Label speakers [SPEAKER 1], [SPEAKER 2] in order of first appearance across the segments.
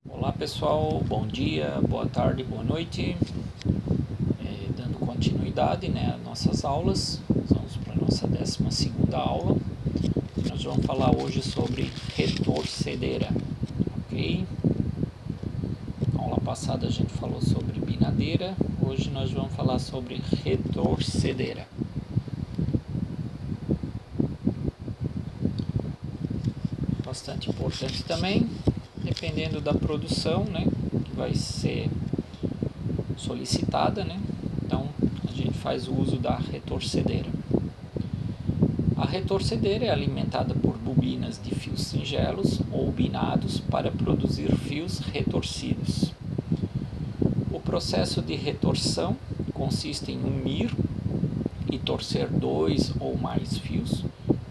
[SPEAKER 1] Olá pessoal, bom dia, boa tarde, boa noite. Dando continuidade, às nossas aulas, vamos para a nossa 12ª aula. Nós vamos falar hoje sobre retorcedeira, ok? Na aula passada a gente falou sobre binadeira, hoje nós vamos falar sobre retorcedeira. Bastante importante também, dependendo da produção, que vai ser solicitada, Então a gente faz o uso da retorcedeira. A retorcedeira é alimentada por bobinas de fios singelos ou binados para produzir fios retorcidos. O processo de retorção consiste em unir e torcer dois ou mais fios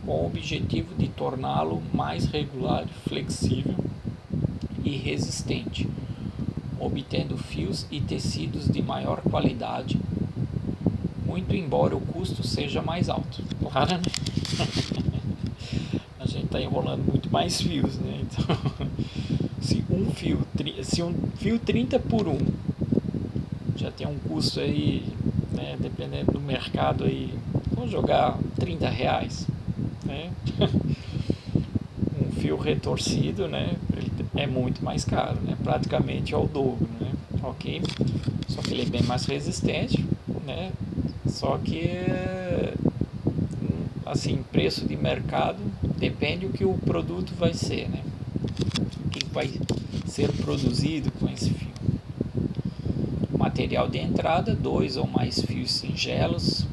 [SPEAKER 1] com o objetivo de torná-lo mais regular, flexível e resistente, obtendo fios e tecidos de maior qualidade, muito embora o custo seja mais alto. Claro, né? A gente está enrolando muito mais fios, Então, se um fio 30 por 1 já tem um custo aí, dependendo do mercado aí, vamos jogar R$30, Um fio retorcido, ele é muito mais caro, praticamente é o dobro, ok? Só que ele é bem mais resistente, Só que, assim, preço de mercado depende do que o produto vai ser, O que vai ser produzido com esse fio. Material de entrada: dois ou mais fios singelos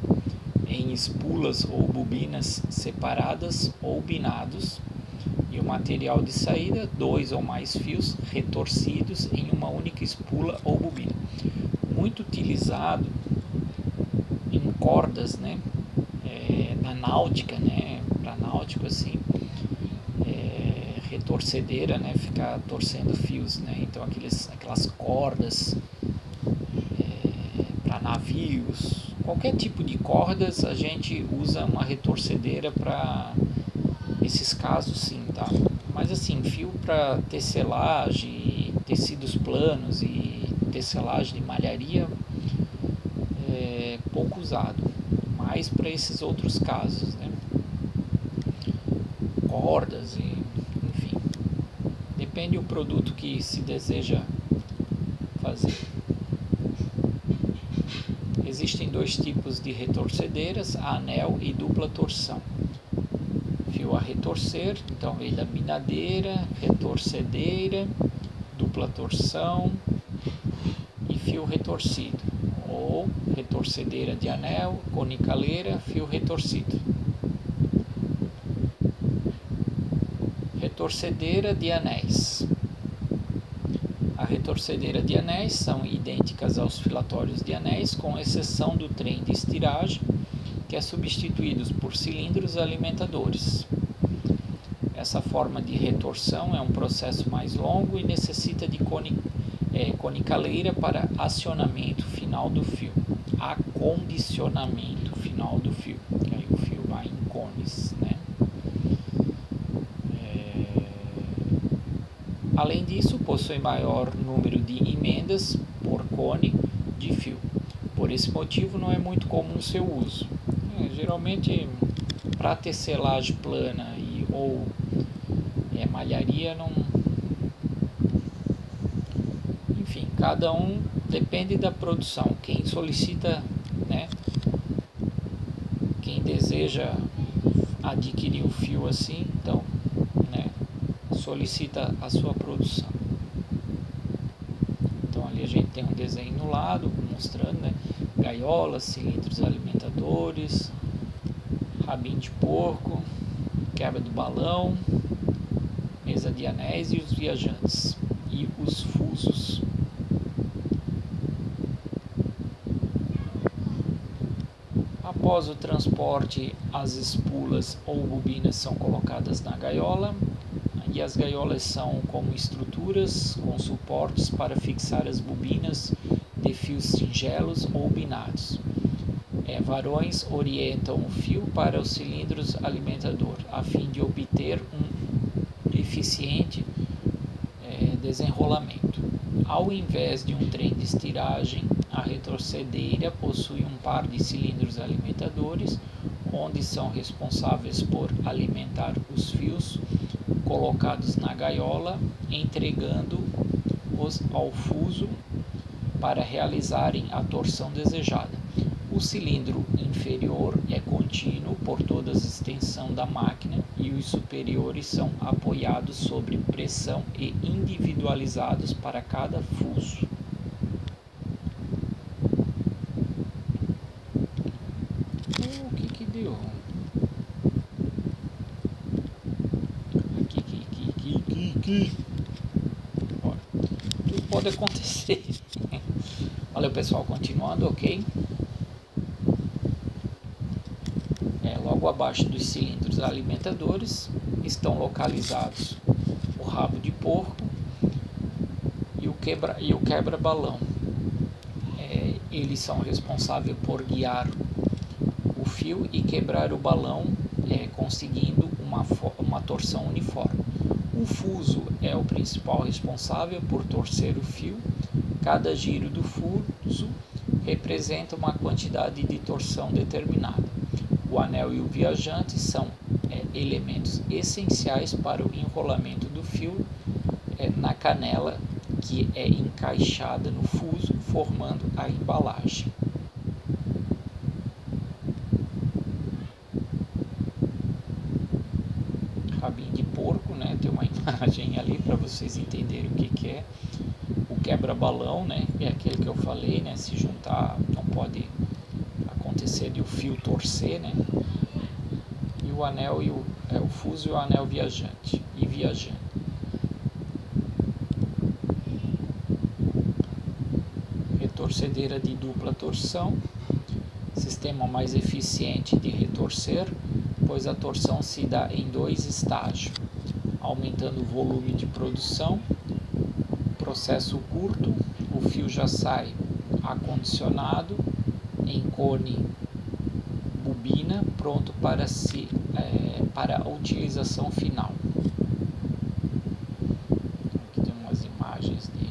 [SPEAKER 1] em espulas ou bobinas separadas ou binados. E o material de saída: dois ou mais fios retorcidos em uma única espula ou bobina. Muito utilizado em cordas, na náutica, para náutico, assim, retorcedeira, ficar torcendo fios, Então aquelas cordas para navios, qualquer tipo de cordas a gente usa uma retorcedeira para esses casos, sim, tá? Mas assim, fio para tecelagem, tecidos planos e tecelagem de malharia é pouco usado, mais para esses outros casos, Cordas e enfim, depende do produto que se deseja fazer. Existem dois tipos de retorcedeiras: a anel e dupla torção. Fio a retorcer, então vem da binadeira, retorcedeira, dupla torção e fio retorcido, ou retorcedeira de anel, conicaleira, fio retorcido. Retorcedeira de anéis. A retorcedeira de anéis são idênticas aos filatórios de anéis, com exceção do trem de estiragem, que é substituído por cilindros alimentadores. Essa forma de retorção é um processo mais longo e necessita de conicaleira para acionamento final do fio, acondicionamento final do fio, que aí o fio vai em cones, Além disso, possui maior número de emendas por cone de fio. Por esse motivo, não é muito comum seu uso. Geralmente, para tecelagem plana ou malharia, não. Enfim, cada um depende da produção. Quem solicita, quem deseja adquirir o fio assim, então, solicita a sua produção. Então ali a gente tem um desenho no lado mostrando, gaiolas, cilindros alimentadores, rabinho de porco, quebra do balão, mesa de anéis e os viajantes e os fusos. Após o transporte, as espulas ou bobinas são colocadas na gaiola, e as gaiolas são como estruturas com suportes para fixar as bobinas de fios singelos ou binados. Varões orientam o fio para os cilindros alimentador, a fim de obter um eficiente Desenrolamento. Ao invés de um trem de estiragem, a retorcedeira possui um par de cilindros alimentadores, onde são responsáveis por alimentar os fios colocados na gaiola, entregando-os ao fuso para realizarem a torção desejada. O cilindro inferior é contínuo por toda a extensão da máquina e os superiores são apoiados sobre pressão e individualizados para cada fuso. O que deu? Aqui. Olha, tudo pode acontecer. Valeu, pessoal, continuando, ok? Logo abaixo dos cilindros alimentadores estão localizados o rabo de porco e o quebra-balão. Eles são responsáveis por guiar o fio e quebrar o balão, conseguindo uma torção uniforme. O fuso é o principal responsável por torcer o fio. Cada giro do fuso representa uma quantidade de torção determinada. O anel e o viajante são elementos essenciais para o enrolamento do fio na canela, que é encaixada no fuso, formando a embalagem. Rabinho de porco, né? Tem uma imagem ali para vocês entenderem o que é. O quebra-balão, né? É aquele que eu falei, né? Se juntar, não pode acontecer de o fio torcer, né? E o anel e o fuso e o anel viajante. Retorcedeira de dupla torção, sistema mais eficiente de retorcer, pois a torção se dá em 2 estágios, aumentando o volume de produção. Processo curto, o fio já sai acondicionado em cone bobina, pronto para a utilização final. Aqui tem umas imagens de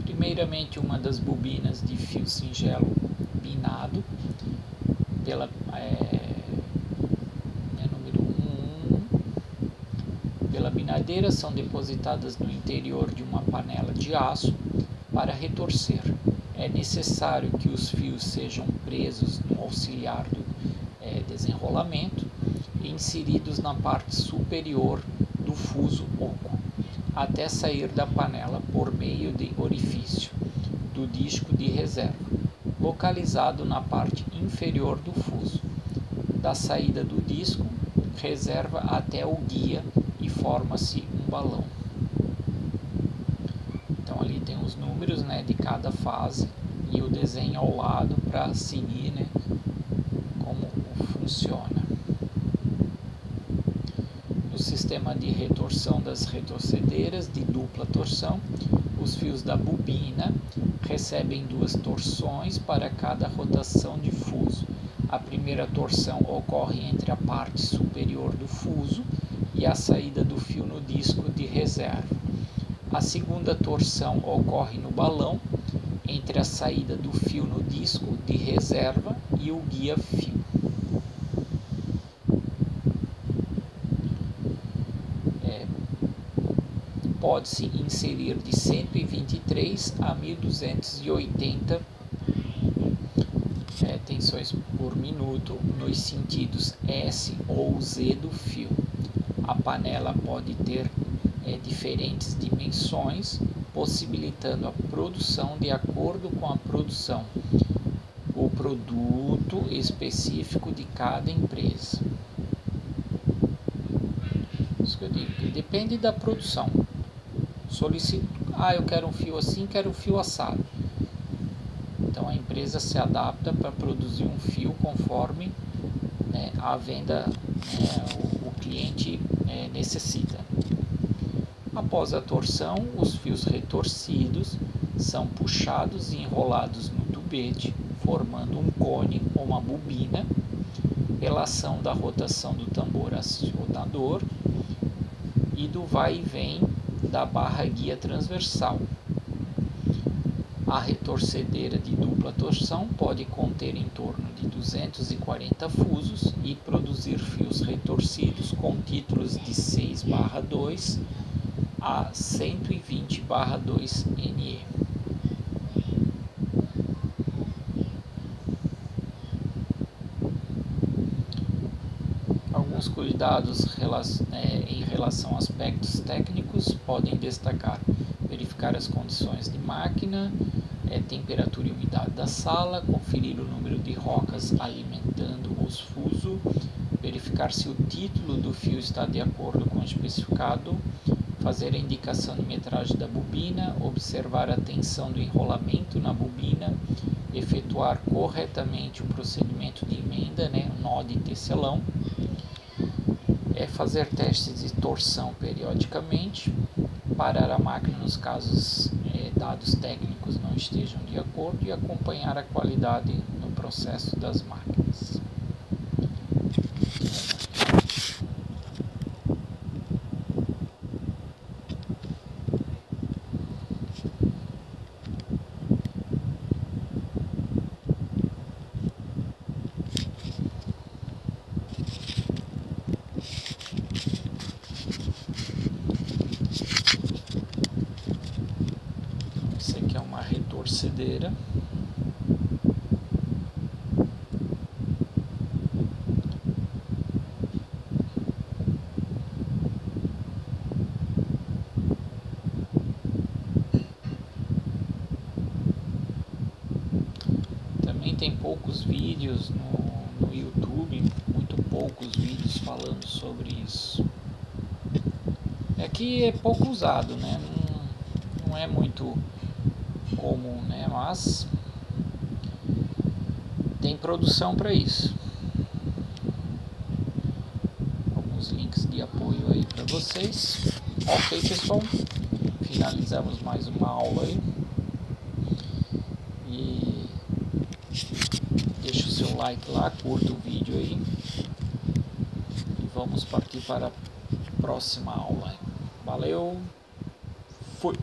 [SPEAKER 1] primeiramente uma das bobinas de fio singelo binado pela número 1 pela binadeira são depositadas no interior de uma panela de aço para retorcer. É necessário que os fios sejam presos no auxiliar do desenrolamento e inseridos na parte superior do fuso oco, até sair da panela por meio de orifício do disco de reserva, localizado na parte inferior do fuso, da saída do disco reserva até o guia, e forma-se um balão. Então ali tem os números, né, de cada fase e o desenho ao lado para seguir, né, como funciona. No sistema de retorção das retorcedeiras de dupla torção, os fios da bobina recebem 2 torções para cada rotação de fuso. A primeira torção ocorre entre a parte superior do fuso e a saída do fio no disco de reserva. A segunda torção ocorre no balão, entre a saída do fio no disco de reserva e o guia-fio. Pode-se inserir de 123 a 1280 tensões por minuto nos sentidos S ou Z do fio. A panela pode ter diferentes dimensões, possibilitando a produção de acordo com a produção, o produto específico de cada empresa. Isso que eu digo, depende da produção. Eu quero um fio assim, quero um fio assado. Então a empresa se adapta para produzir um fio conforme a venda o cliente necessita. Após a torção, os fios retorcidos são puxados e enrolados no tubete, formando um cone ou uma bobina relação da rotação do tambor acionador e do vai e vem da barra guia transversal. A retorcedeira de dupla torção pode conter em torno de 240 fusos e produzir fios retorcidos com títulos de 6/2 a 120/2 NE. Alguns cuidados em relação a aspectos técnicos podem destacar: verificar as condições de máquina, temperatura e umidade da sala, conferir o número de rocas alimentando os fusos, verificar se o título do fio está de acordo com o especificado, fazer a indicação de metragem da bobina, observar a tensão do enrolamento na bobina, efetuar corretamente o procedimento de emenda, nó de tecelão, fazer testes de torção periodicamente, parar a máquina nos casos dados técnicos não estejam de acordo e acompanhar a qualidade no processo das máquinas. Esse aqui é uma retorcedeira. Também tem poucos vídeos no YouTube, muito poucos vídeos falando sobre isso. Aqui é pouco usado, não é muito comum, mas tem produção para isso. Alguns links de apoio aí para vocês. Ok, pessoal, finalizamos mais uma aula aí. E deixa o seu like lá, curta o vídeo aí. E vamos partir para a próxima aula. Valeu, fui!